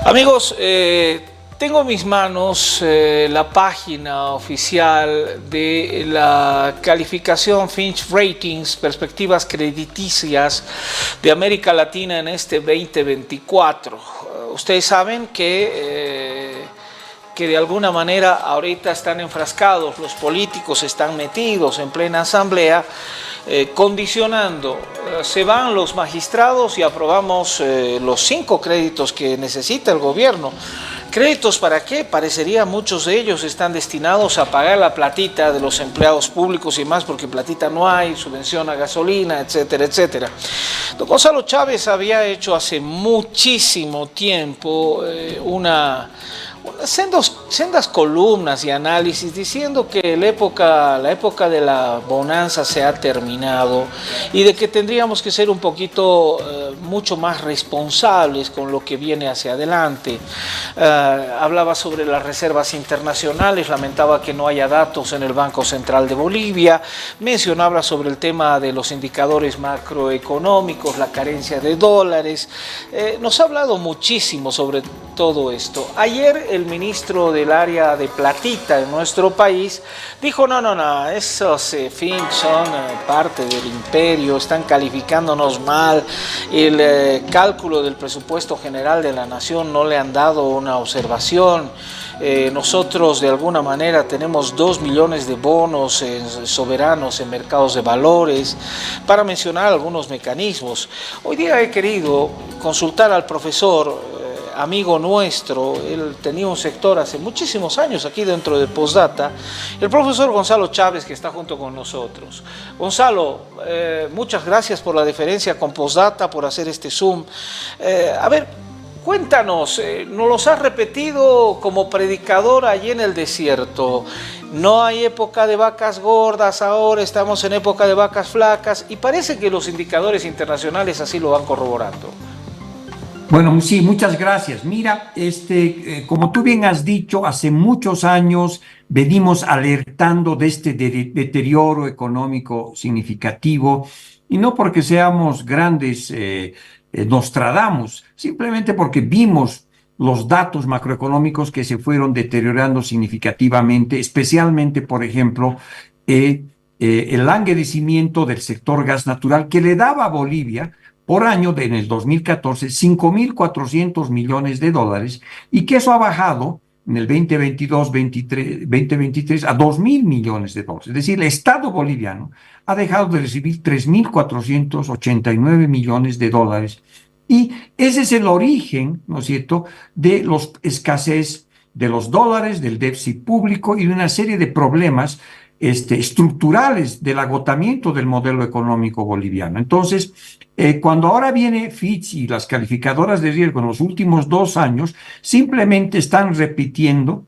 Amigos, tengo en mis manos la página oficial de la calificación Fitch Ratings, perspectivas crediticias de América Latina en este 2024. Ustedes saben que de alguna manera ahorita están enfrascados, los políticos están metidos en plena asamblea, condicionando. Se van los magistrados y aprobamos los 5 créditos que necesita el gobierno. ¿Créditos para qué? Parecería muchos de ellos están destinados a pagar la platita de los empleados públicos y más, porque platita no hay, subvención a gasolina, etcétera, etcétera. Don Gonzalo Chávez había hecho hace muchísimo tiempo sendas columnas y análisis diciendo que la época de la bonanza se ha terminado y de que tendríamos que ser un poquito mucho más responsables con lo que viene hacia adelante. Hablaba sobre las reservas internacionales, lamentaba que no haya datos en el Banco Central de Bolivia, mencionaba sobre el tema de los indicadores macroeconómicos, la carencia de dólares. Nos ha hablado muchísimo sobre todo esto. Ayer el ministro del área de platita en nuestro país dijo, no, esos Fitch son parte del imperio, están calificándonos mal, el cálculo del presupuesto general de la nación no le han dado una observación. Nosotros de alguna manera tenemos 2 millones de bonos soberanos en mercados de valores, para mencionar algunos mecanismos. Hoy día he querido consultar al profesor, amigo nuestro, él tenía un sector hace muchísimos años aquí dentro de Postdata, el profesor Gonzalo Chávez, que está junto con nosotros. Gonzalo, muchas gracias por la deferencia con Postdata, por hacer este Zoom. A ver, cuéntanos, nos los has repetido como predicador allí en el desierto. No hay época de vacas gordas ahora, estamos en época de vacas flacas, y parece que los indicadores internacionales así lo van corroborando. Bueno, sí, muchas gracias. Mira, como tú bien has dicho, hace muchos años venimos alertando de este deterioro económico significativo, y no porque seamos grandes Nostradamus, simplemente porque vimos los datos macroeconómicos que se fueron deteriorando significativamente, especialmente, por ejemplo, el languidecimiento del sector gas natural, que le daba a Bolivia por año en el 2014 $5.400 millones, y que eso ha bajado en el 2022-2023 a $2.000 millones. Es decir, el Estado boliviano ha dejado de recibir $3.489 millones, y ese es el origen, ¿no es cierto?, de la escasez de los dólares, del déficit público y de una serie de problemas estructurales del agotamiento del modelo económico boliviano. Entonces, cuando ahora viene Fitch y las calificadoras de riesgo en los últimos 2 años, simplemente están repitiendo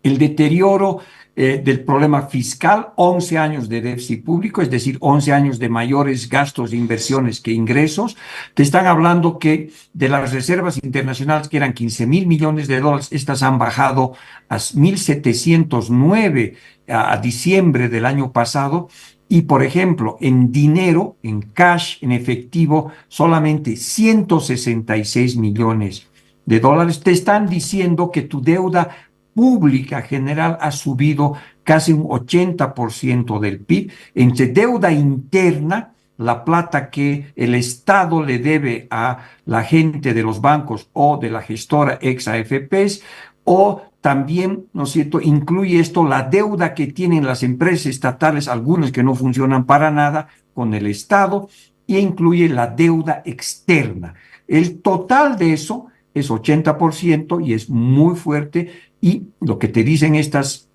el deterioro del problema fiscal, 11 años de déficit público, es decir, 11 años de mayores gastos de inversiones que ingresos. Te están hablando que de las reservas internacionales, que eran $15.000 millones, estas han bajado a 1.709 a diciembre del año pasado. Y, por ejemplo, en dinero, en cash, en efectivo, solamente $166 millones. Te están diciendo que tu deuda pública general ha subido casi un 80% del PIB. Entre deuda interna, la plata que el Estado le debe a la gente de los bancos o de la gestora ex AFPs, o también, ¿no es cierto?, incluye esto la deuda que tienen las empresas estatales, algunas que no funcionan para nada, con el Estado, e incluye la deuda externa. El total de eso es 80% y es muy fuerte, y lo que te dicen estas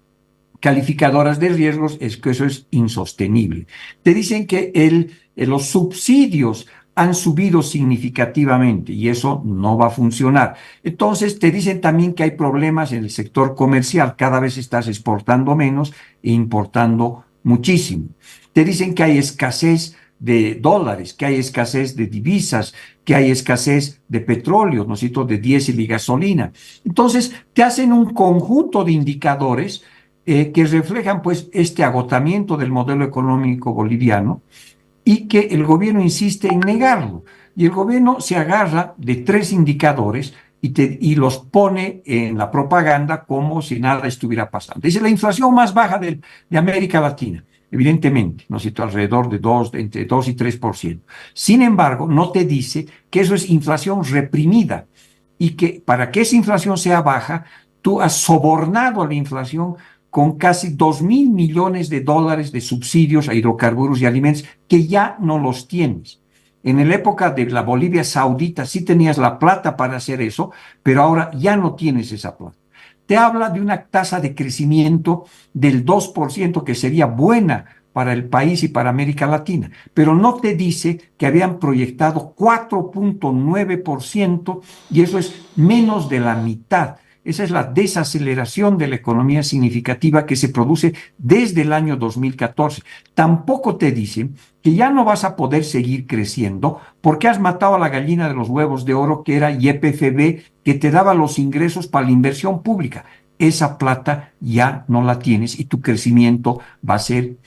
calificadoras de riesgos es que eso es insostenible. Te dicen que los subsidios han subido significativamente y eso no va a funcionar. Entonces te dicen también que hay problemas en el sector comercial, cada vez estás exportando menos e importando muchísimo. Te dicen que hay escasez de dólares, que hay escasez de divisas, que hay escasez de petróleo, ¿no es cierto?, de diésel y gasolina. Entonces te hacen un conjunto de indicadores que reflejan pues este agotamiento del modelo económico boliviano, y que el gobierno insiste en negarlo. Y el gobierno se agarra de 3 indicadores y los pone en la propaganda como si nada estuviera pasando. Dice la inflación más baja de América Latina, evidentemente, ¿no es cierto? Alrededor de entre 2 y 3%. Sin embargo, no te dice que eso es inflación reprimida y que para que esa inflación sea baja, tú has sobornado a la inflación con casi 2.000 millones de dólares de subsidios a hidrocarburos y alimentos que ya no los tienes. En la época de la Bolivia Saudita sí tenías la plata para hacer eso, pero ahora ya no tienes esa plata. Te habla de una tasa de crecimiento del 2% que sería buena para el país y para América Latina, pero no te dice que habían proyectado 4.9% y eso es menos de la mitad. Esa es la desaceleración de la economía significativa que se produce desde el año 2014. Tampoco te dicen que ya no vas a poder seguir creciendo porque has matado a la gallina de los huevos de oro que era YPFB, que te daba los ingresos para la inversión pública. Esa plata ya no la tienes y tu crecimiento va a ser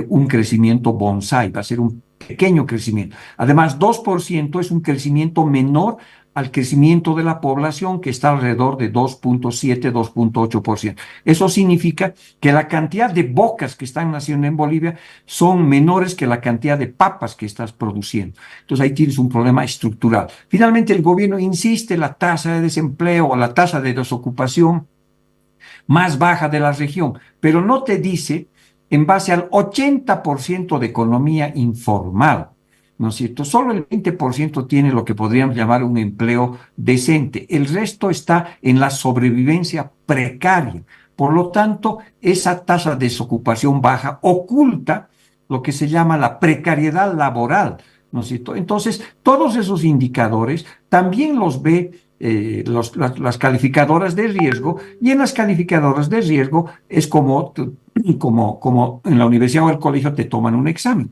un crecimiento bonsai, va a ser un pequeño crecimiento. Además, 2% es un crecimiento menor al crecimiento de la población, que está alrededor de 2.7, 2.8%. Eso significa que la cantidad de bocas que están naciendo en Bolivia son menores que la cantidad de papas que estás produciendo. Entonces ahí tienes un problema estructural. Finalmente, el gobierno insiste en la tasa de desempleo o la tasa de desocupación más baja de la región, pero no te dice en base al 80% de economía informal, ¿no es cierto? Solo el 20% tiene lo que podríamos llamar un empleo decente. El resto está en la sobrevivencia precaria. Por lo tanto, esa tasa de desocupación baja oculta lo que se llama la precariedad laboral, ¿no es cierto? Entonces, todos esos indicadores también los ve las calificadoras de riesgo, y en las calificadoras de riesgo es como en la universidad o el colegio te toman un examen.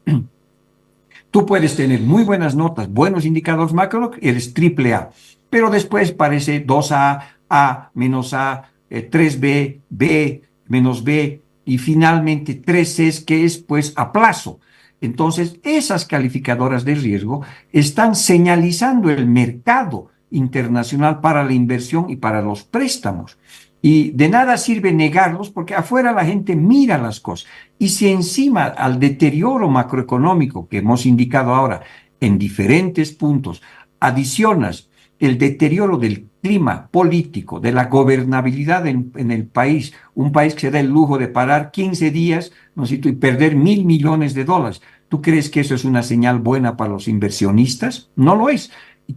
Tú puedes tener muy buenas notas, buenos indicadores macro, eres triple A, pero después parece 2A, A, menos A, 3B, B, menos B, y finalmente 3C, que es pues a plazo. Entonces, esas calificadoras de riesgo están señalizando el mercado internacional para la inversión y para los préstamos. Y de nada sirve negarlos porque afuera la gente mira las cosas. Y si encima al deterioro macroeconómico que hemos indicado ahora en diferentes puntos adicionas el deterioro del clima político, de la gobernabilidad en el país, un país que se da el lujo de parar 15 días, ¿no es cierto?, y perder 1.000 millones de dólares. ¿Tú crees que eso es una señal buena para los inversionistas? No lo es.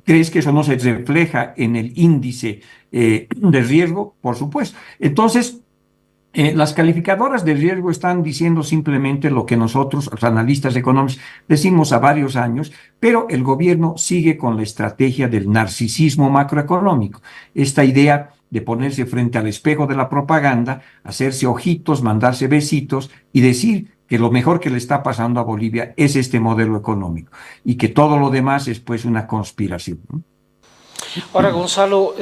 ¿Crees que eso no se refleja en el índice de riesgo? Por supuesto. Entonces, las calificadoras de riesgo están diciendo simplemente lo que nosotros, los analistas económicos, decimos a varios años, pero el gobierno sigue con la estrategia del narcisismo macroeconómico. Esta idea de ponerse frente al espejo de la propaganda, hacerse ojitos, mandarse besitos y decir que lo mejor que le está pasando a Bolivia es este modelo económico y que todo lo demás es pues una conspiración, ¿no? Ahora, Gonzalo,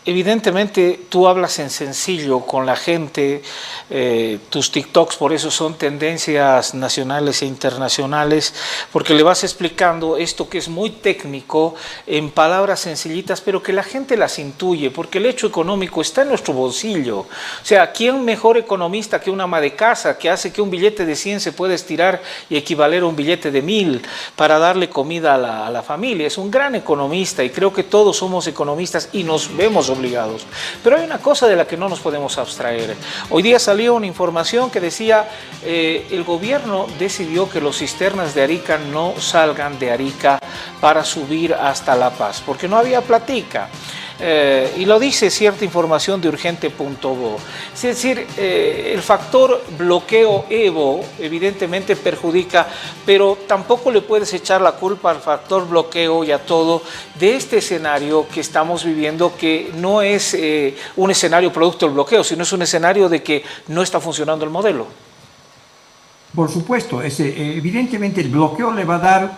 evidentemente tú hablas en sencillo con la gente, tus TikToks por eso son tendencias nacionales e internacionales, porque le vas explicando esto que es muy técnico en palabras sencillitas, pero que la gente las intuye, porque el hecho económico está en nuestro bolsillo. O sea, ¿quién mejor economista que un ama de casa que hace que un billete de 100 se pueda estirar y equivaler a un billete de 1.000 para darle comida a la familia? Es un gran economista y creo que todos somos economistas y nos vemos obligados. Pero hay una cosa de la que no nos podemos abstraer. Hoy día salió una información que decía el gobierno decidió que los cisternas de Arica no salgan de Arica para subir hasta La Paz, porque no había platica. Y lo dice cierta información de urgente.bo. Es decir, el factor bloqueo Evo evidentemente perjudica, pero tampoco le puedes echar la culpa al factor bloqueo y a todo de este escenario que estamos viviendo, que no es un escenario producto del bloqueo, sino es un escenario de que no está funcionando el modelo. Por supuesto, evidentemente el bloqueo le va a dar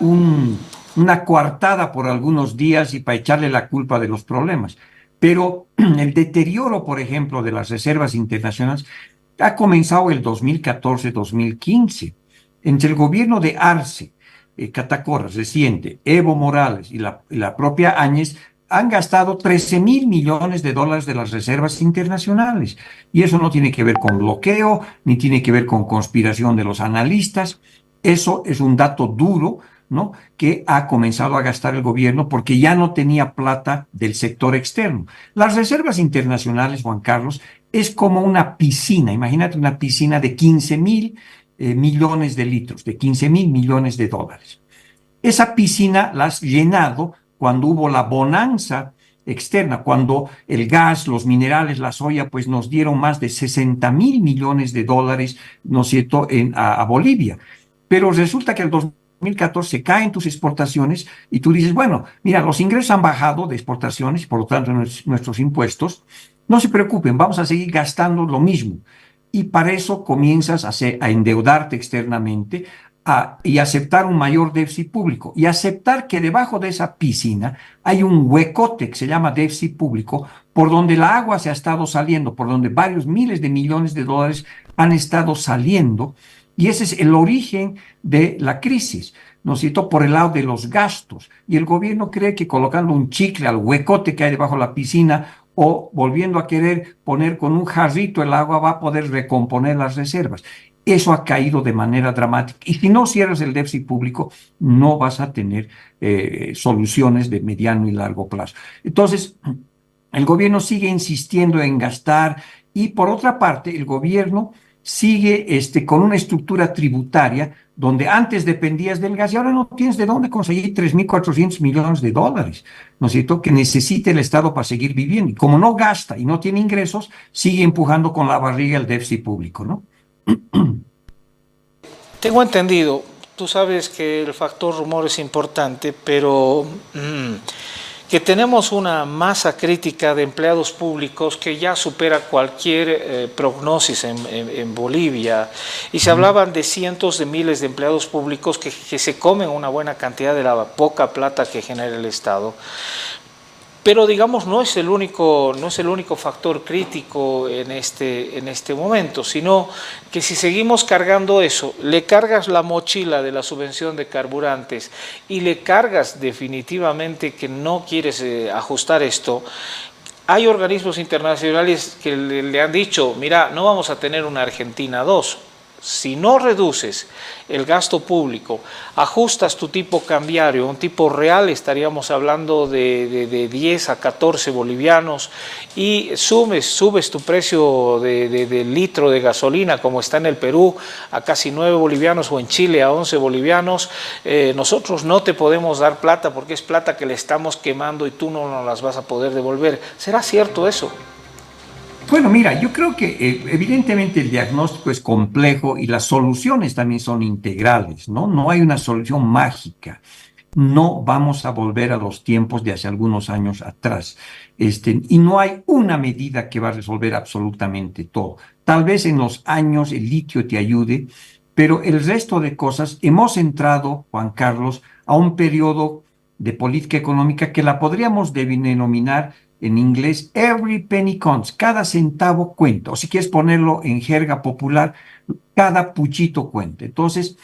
una coartada por algunos días y para echarle la culpa de los problemas. Pero el deterioro, por ejemplo, de las reservas internacionales ha comenzado el 2014-2015. Entre el gobierno de Arce, Catacora, reciente, Evo Morales y la propia Áñez, han gastado 13.000 millones de dólares de las reservas internacionales. Y eso no tiene que ver con bloqueo, ni tiene que ver con conspiración de los analistas. Eso es un dato duro, ¿no? Que ha comenzado a gastar el gobierno porque ya no tenía plata del sector externo. Las reservas internacionales, Juan Carlos, es como una piscina. Imagínate una piscina de 15.000 millones de litros, de 15.000 millones de dólares. Esa piscina la has llenado cuando hubo la bonanza externa, cuando el gas, los minerales, la soya, pues nos dieron más de 60.000 millones de dólares, ¿no es cierto?, a Bolivia. Pero resulta que el 2014 caen tus exportaciones y tú dices, bueno, mira, los ingresos han bajado de exportaciones, por lo tanto nuestros impuestos, no se preocupen, vamos a seguir gastando lo mismo. Y para eso comienzas a endeudarte externamente, y aceptar un mayor déficit público y aceptar que debajo de esa piscina hay un huecote que se llama déficit público por donde la agua se ha estado saliendo, por donde varios miles de millones de dólares han estado saliendo y ese es el origen de la crisis, ¿no es cierto? Por el lado de los gastos y el gobierno cree que colocando un chicle al huecote que hay debajo de la piscina o volviendo a querer poner con un jarrito el agua va a poder recomponer las reservas. Eso ha caído de manera dramática. Y si no cierras el déficit público, no vas a tener soluciones de mediano y largo plazo. Entonces, el gobierno sigue insistiendo en gastar y por otra parte, el gobierno sigue con una estructura tributaria donde antes dependías del gas y ahora no tienes de dónde conseguir 3.400 millones de dólares, ¿no es cierto?, que necesita el Estado para seguir viviendo. Y como no gasta y no tiene ingresos, sigue empujando con la barriga el déficit público, ¿no? Tengo entendido, tú sabes que el factor rumor es importante, pero que tenemos una masa crítica de empleados públicos que ya supera cualquier prognosis en Bolivia. Y se hablaban de cientos de miles de empleados públicos que se comen una buena cantidad de la poca plata que genera el Estado. Pero digamos, no es el único factor crítico en este momento, sino que si seguimos cargando eso, le cargas la mochila de la subvención de carburantes y le cargas definitivamente que no quieres ajustar esto. Hay organismos internacionales que le han dicho, mira, no vamos a tener una Argentina 2. Si no reduces el gasto público, ajustas tu tipo cambiario, un tipo real, estaríamos hablando de 10 a 14 bolivianos y subes tu precio de litro de gasolina, como está en el Perú, a casi 9 bolivianos o en Chile a 11 bolivianos, nosotros no te podemos dar plata porque es plata que le estamos quemando y tú no nos las vas a poder devolver. ¿Será cierto eso? Bueno, mira, yo creo que evidentemente el diagnóstico es complejo y las soluciones también son integrales, ¿no? No hay una solución mágica. No vamos a volver a los tiempos de hace algunos años atrás. Y no hay una medida que va a resolver absolutamente todo. Tal vez en los años el litio te ayude, pero el resto de cosas hemos entrado, Juan Carlos, a un periodo de política económica que la podríamos denominar en inglés every penny counts, cada centavo cuenta, o si quieres ponerlo en jerga popular, cada puchito cuenta. Entonces,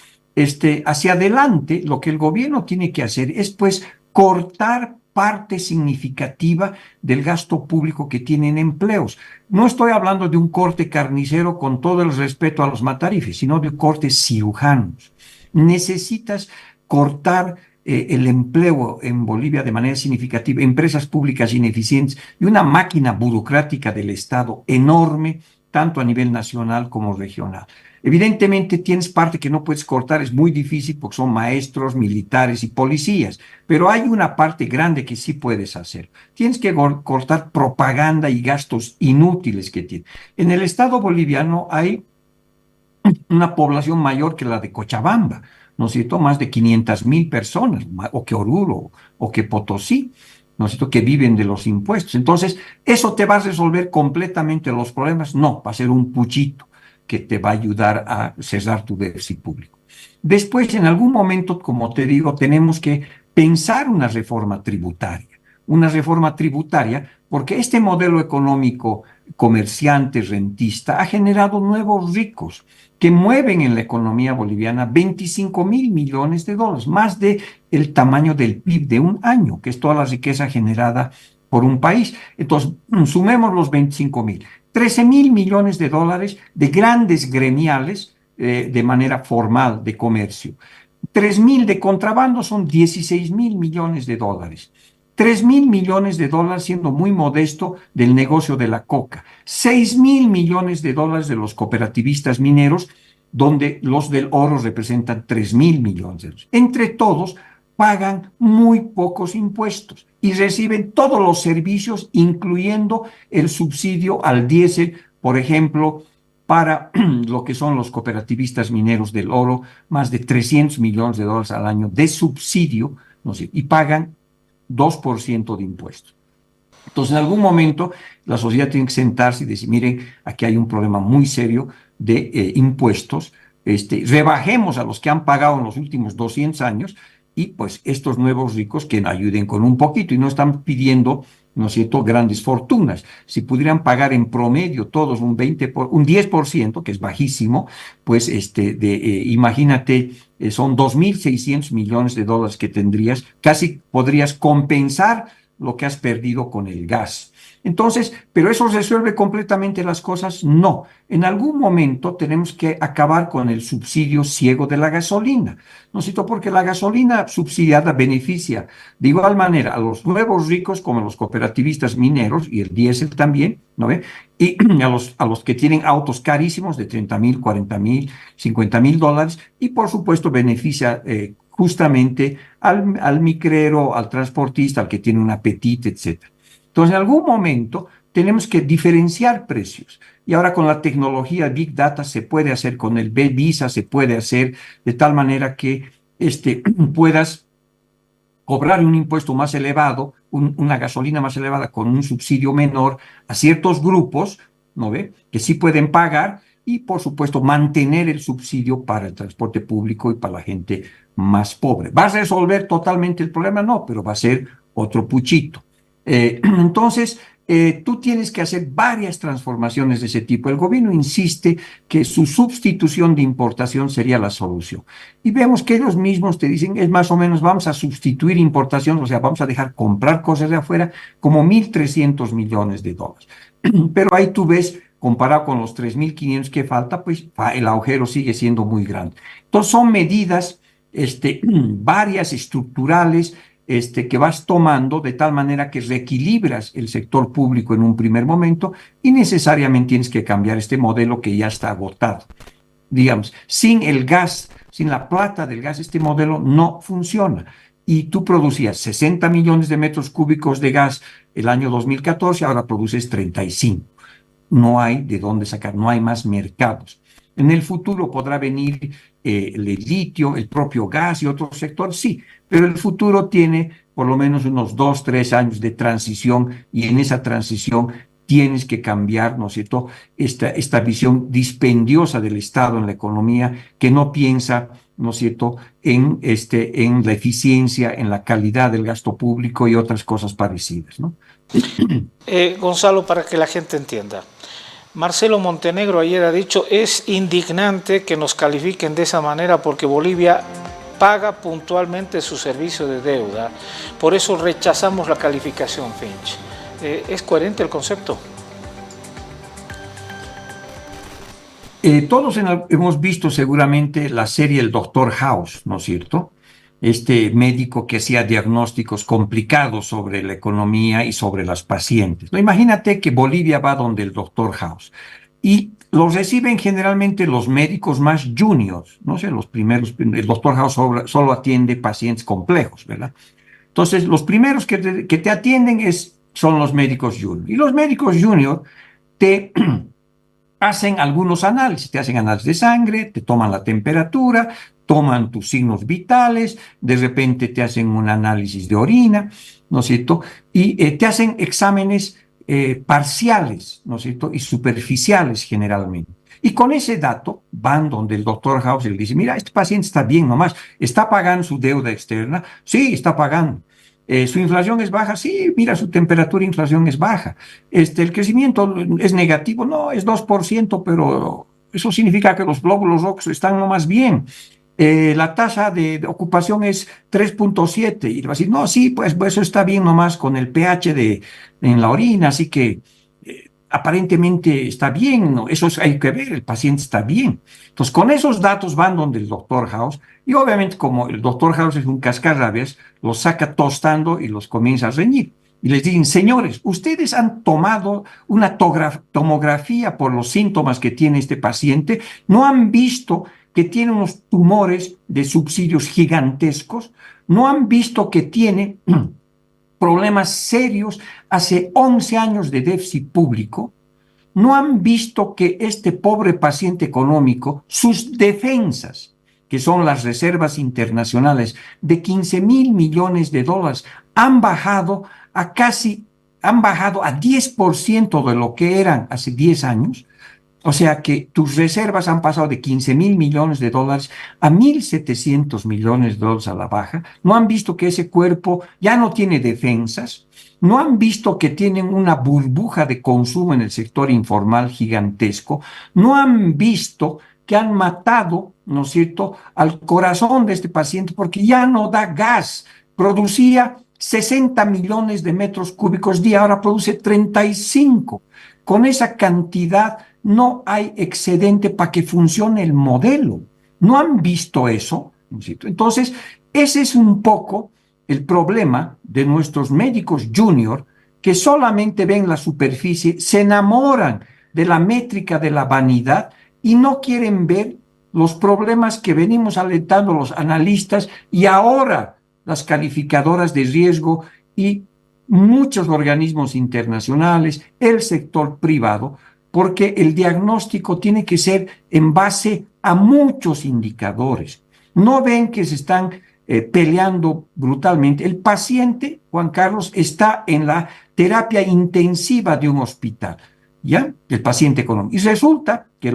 hacia adelante, lo que el gobierno tiene que hacer es, pues, cortar parte significativa del gasto público que tienen empleos. No estoy hablando de un corte carnicero con todo el respeto a los matarifes, sino de cortes cirujanos. Necesitas cortar el empleo en Bolivia de manera significativa, empresas públicas ineficientes y una máquina burocrática del Estado enorme, tanto a nivel nacional como regional. Evidentemente tienes parte que no puedes cortar, es muy difícil porque son maestros, militares y policías, pero hay una parte grande que sí puedes hacer. Tienes que cortar propaganda y gastos inútiles que tiene. En el Estado boliviano hay una población mayor que la de Cochabamba, ¿no es cierto? Más de 500.000 personas, o que Oruro, o que Potosí, ¿no es cierto?, que viven de los impuestos. Entonces, ¿eso te va a resolver completamente los problemas? No, va a ser un puchito que te va a ayudar a cesar tu déficit público. Después, en algún momento, como te digo, tenemos que pensar una reforma tributaria, porque este modelo económico comerciante, rentista, ha generado nuevos ricos que mueven en la economía boliviana 25.000 millones de dólares, más de el tamaño del PIB de un año, que es toda la riqueza generada por un país. Entonces, sumemos los 25.000, 13.000 millones de dólares de grandes gremiales de manera formal de comercio. 3.000 de contrabando son 16.000 millones de dólares. 3.000 millones de dólares, siendo muy modesto, del negocio de la coca. 6.000 millones de dólares de los cooperativistas mineros, donde los del oro representan 3.000 millones de dólares. Entre todos, pagan muy pocos impuestos y reciben todos los servicios, incluyendo el subsidio al diésel, por ejemplo, para lo que son los cooperativistas mineros del oro, más de 300 millones de dólares al año de subsidio, no sé, y pagan 2% de impuestos. Entonces, en algún momento, la sociedad tiene que sentarse y decir, miren, aquí hay un problema muy serio de impuestos, rebajemos a los que han pagado en los últimos 200 años y pues estos nuevos ricos que ayuden con un poquito y no están pidiendo, ¿no es cierto?, grandes fortunas. Si pudieran pagar en promedio todos un 10%, que es bajísimo, pues imagínate, son 2.600 millones de dólares que tendrías, casi podrías compensar lo que has perdido con el gas. Entonces, ¿pero eso resuelve completamente las cosas? No. En algún momento tenemos que acabar con el subsidio ciego de la gasolina, ¿no es cierto? Porque la gasolina subsidiada beneficia de igual manera a los nuevos ricos como a los cooperativistas mineros y el diésel también, ¿no ve? Y a los que tienen autos carísimos de 30.000, 40.000, 50.000 dólares y por supuesto beneficia justamente al micrero, al transportista, al que tiene un apetito, etcétera. Entonces, en algún momento tenemos que diferenciar precios. Y ahora con la tecnología Big Data se puede hacer, con el B-Visa se puede hacer de tal manera que puedas cobrar un impuesto más elevado, una gasolina más elevada con un subsidio menor a ciertos grupos, ¿no ve?, que sí pueden pagar y, por supuesto, mantener el subsidio para el transporte público y para la gente más pobre. ¿Va a resolver totalmente el problema? No, pero va a ser otro puchito. Entonces, tú tienes que hacer varias transformaciones de ese tipo. El gobierno insiste que su sustitución de importación sería la solución. Y vemos que ellos mismos te dicen, es más o menos, vamos a sustituir importación, o sea, vamos a dejar comprar cosas de afuera como 1.300 millones de dólares. Pero ahí tú ves, comparado con los 3.500 que falta, pues el agujero sigue siendo muy grande. Entonces, son medidas varias, estructurales, que vas tomando de tal manera que reequilibras el sector público en un primer momento y necesariamente tienes que cambiar este modelo que ya está agotado. Digamos, sin el gas, sin la plata del gas, este modelo no funciona. Y tú producías 60 millones de metros cúbicos de gas el año 2014, ahora produces 35. No hay de dónde sacar, no hay más mercados. En el futuro podrá venir el litio, el propio gas y otro sector, sí, pero el futuro tiene por lo menos unos 2, 3 años de transición y en esa transición tienes que cambiar, ¿no es cierto?, esta visión dispendiosa del Estado en la economía que no piensa, ¿no es cierto?, en la eficiencia, en la calidad del gasto público y otras cosas parecidas, ¿no? Gonzalo, para que la gente entienda. Marcelo Montenegro ayer ha dicho, es indignante que nos califiquen de esa manera porque Bolivia paga puntualmente su servicio de deuda. Por eso rechazamos la calificación Fitch. ¿Es coherente el concepto? Todos hemos visto seguramente la serie El Doctor House, ¿no es cierto? Este médico que hacía diagnósticos complicados sobre la economía y sobre las pacientes. ¿No? Imagínate que Bolivia va donde el Doctor House y los reciben generalmente los médicos más juniors, no sé, los primeros. El Doctor House solo atiende pacientes complejos, ¿verdad? Entonces, los primeros que te atienden son los médicos juniors. Y los médicos juniors te hacen algunos análisis, te hacen análisis de sangre, te toman la temperatura, toman tus signos vitales, de repente te hacen un análisis de orina, ¿no es cierto? Y te hacen exámenes parciales, ¿no es cierto? Y superficiales generalmente. Y con ese dato van donde el doctor House y le dice, mira, este paciente está bien nomás, ¿está pagando su deuda externa? Sí, está pagando. su inflación es baja, sí, mira, su temperatura de inflación es baja. El crecimiento es negativo, no, es 2%, pero eso significa que los glóbulos rojos están nomás bien. La tasa de ocupación es 3,7 y le va a decir, no, sí, pues eso está bien nomás con el pH en la orina, así que aparentemente está bien, ¿no? Eso hay que ver, el paciente está bien. Entonces, con esos datos van donde el doctor House, y obviamente como el doctor House es un cascarrabias, los saca tostando y los comienza a reñir. Y les dicen, señores, ustedes han tomado una tomografía por los síntomas que tiene este paciente, no han visto que tiene unos tumores de subsidios gigantescos, no han visto que tiene problemas serios hace 11 años de déficit público, no han visto que este pobre paciente económico, sus defensas, que son las reservas internacionales de 15.000 millones de dólares, han bajado a 10% de lo que eran hace 10 años. O sea que tus reservas han pasado de 15.000 millones de dólares a 1.700 millones de dólares a la baja. No han visto que ese cuerpo ya no tiene defensas. No han visto que tienen una burbuja de consumo en el sector informal gigantesco. No han visto que han matado, ¿no es cierto?, al corazón de este paciente porque ya no da gas. Producía 60 millones de metros cúbicos día, ahora produce 35. Con esa cantidad no hay excedente para que funcione el modelo. ¿No han visto eso? Entonces, ese es un poco el problema de nuestros médicos junior que solamente ven la superficie, se enamoran de la métrica de la vanidad y no quieren ver los problemas que venimos alentando los analistas y ahora las calificadoras de riesgo y muchos organismos internacionales, el sector privado, porque el diagnóstico tiene que ser en base a muchos indicadores. No ven que se están peleando brutalmente. El paciente, Juan Carlos, está en la terapia intensiva de un hospital, ¿ya? El paciente económico. Y resulta que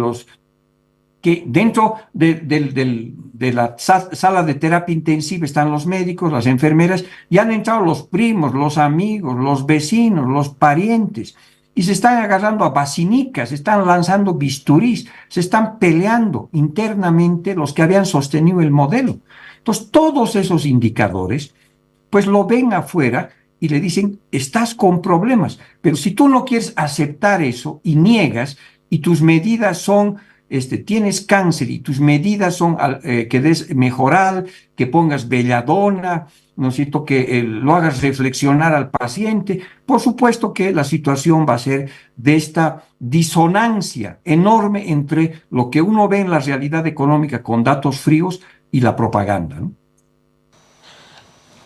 dentro de la sala de terapia intensiva están los médicos, las enfermeras, y han entrado los primos, los amigos, los vecinos, los parientes, y se están agarrando a basinicas, se están lanzando bisturís, se están peleando internamente los que habían sostenido el modelo. Entonces, todos esos indicadores, pues lo ven afuera y le dicen, estás con problemas, pero si tú no quieres aceptar eso y niegas, y tus medidas son tienes cáncer y tus medidas son que des mejoral, que pongas belladona, ¿no es cierto?, que lo hagas reflexionar al paciente. Por supuesto que la situación va a ser de esta disonancia enorme entre lo que uno ve en la realidad económica con datos fríos y la propaganda, ¿no?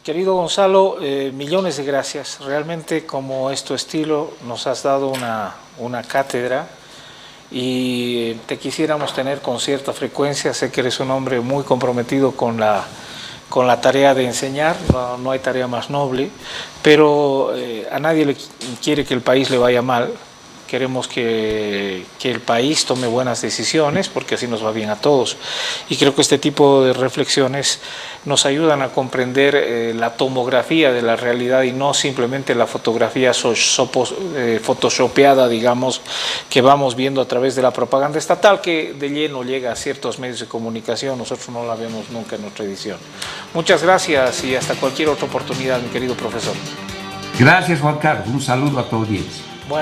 Querido Gonzalo, millones de gracias. Realmente, como es tu estilo, nos has dado una cátedra y te quisiéramos tener con cierta frecuencia. Sé que eres un hombre muy comprometido con la tarea de enseñar, no hay tarea más noble, pero a nadie le quiere que el país le vaya mal. Queremos que el país tome buenas decisiones porque así nos va bien a todos. Y creo que este tipo de reflexiones nos ayudan a comprender la tomografía de la realidad y no simplemente la fotografía photoshopeada, digamos, que vamos viendo a través de la propaganda estatal que de lleno llega a ciertos medios de comunicación. Nosotros no la vemos nunca en nuestra edición. Muchas gracias y hasta cualquier otra oportunidad, mi querido profesor. Gracias, Juan Carlos. Un saludo a tu audiencia.